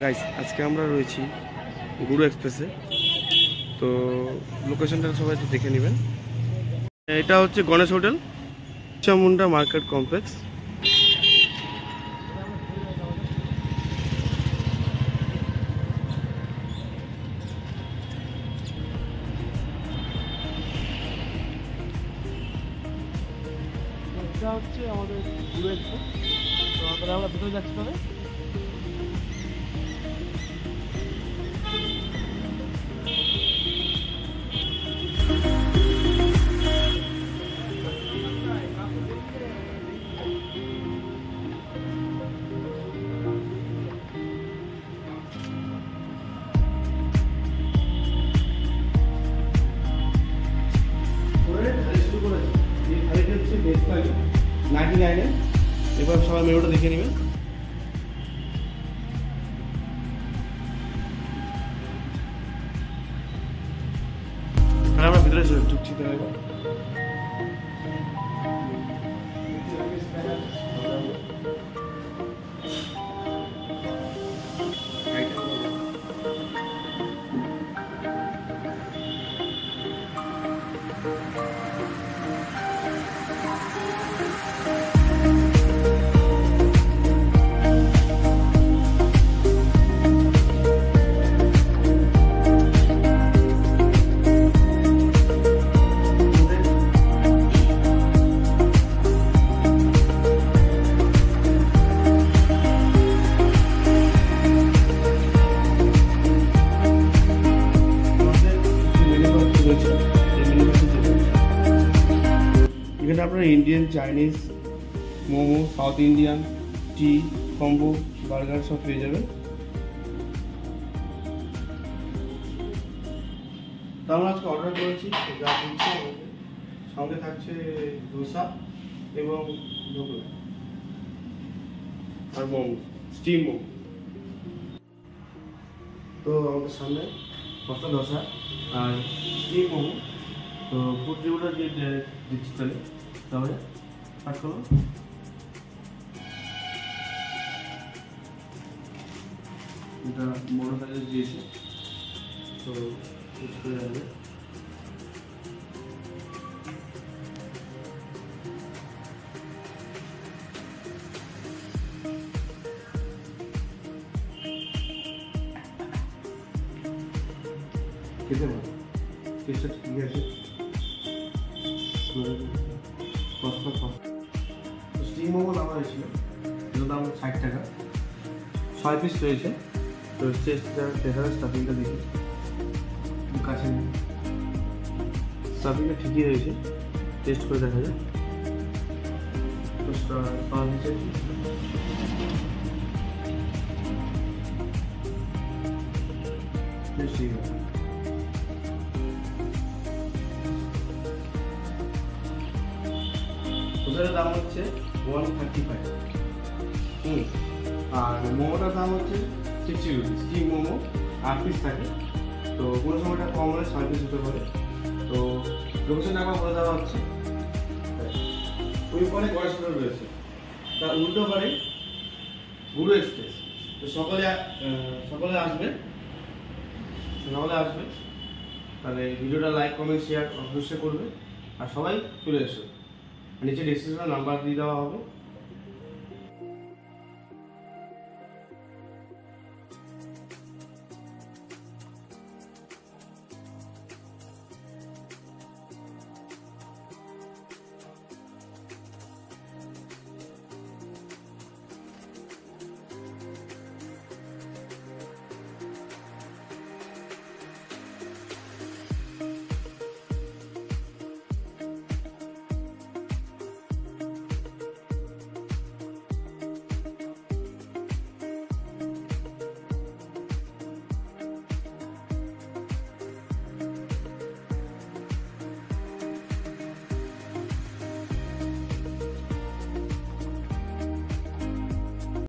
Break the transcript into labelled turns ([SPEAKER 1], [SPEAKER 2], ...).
[SPEAKER 1] Guys আজকে আমরা রয়েছি গুরু এক্সপ্রেসে। তো লোকেশনটা সবাই একটু দেখে নেবেন। এটা হচ্ছে Ganesh hotel, Chamunda market complex. এটা হচ্ছে আমাদের গুরু এক্সপ্রেস। তো আমরা ভিতরে যাচ্ছি তবে। এবার সবাই মেনুটা দেখে নেবেন। আমরা ভিতরে ঢুকছি তো এবার। এখানে আপনারা Indian, Chinese, momo, South Indian, tea, combo, burger সব পেয়ে যাবেন। তো আমরা আজকে অর্ডার করেছি, যা দিচ্ছে সঙ্গে থাকছে ধোসা এবং ঢোকলা আর মোমো, স্টিম মোমো। তো আমাদের সামনে মশলা ধোসা আর স্টিম মোমো। তো ফুড রিভিউটা দিয়ে দিচ্ছি তাহলে, তাহলে স্টার্ট করো। এটা বড় সাইজের দিয়েছে, তো ইউজ করে যাবে। খেতে পারো, টেস্টটা ঠিক আছে। স্টিম মোমো নামা হয়েছিল, এটার দাম 60 টাকা, 6 পিস রয়েছে। তো টেস্টটা দেখা যায়, স্টাফিংটা দেখি কাছে, স্টাফিংটা ঠিকই রয়েছে, টেস্ট করে দেখা যায়। তো ঠিক আছে। ওটার দাম হচ্ছে 135। আর মোমোটার দাম হচ্ছে 60 রুপিস। স্টিম মোমো 8 পিস থাকে, তো কোনো সময়টা কম হলে 6 পিস হতে পারে। তো লোকেশনটা আমার বলে দেওয়া হচ্ছে, ওই পারে গণেশ হোটেল রয়েছে, তার উল্টো পারে গুরু এক্সপ্রেস। তো সকলে আসবে, তাহলে ভিডিওটা লাইক, কমেন্ট, শেয়ার অবশ্যই করবে। আর সবাই চলে এসো, নিচে ডেসক্রিপশনে নাম্বার দিয়ে দেওয়া হবে।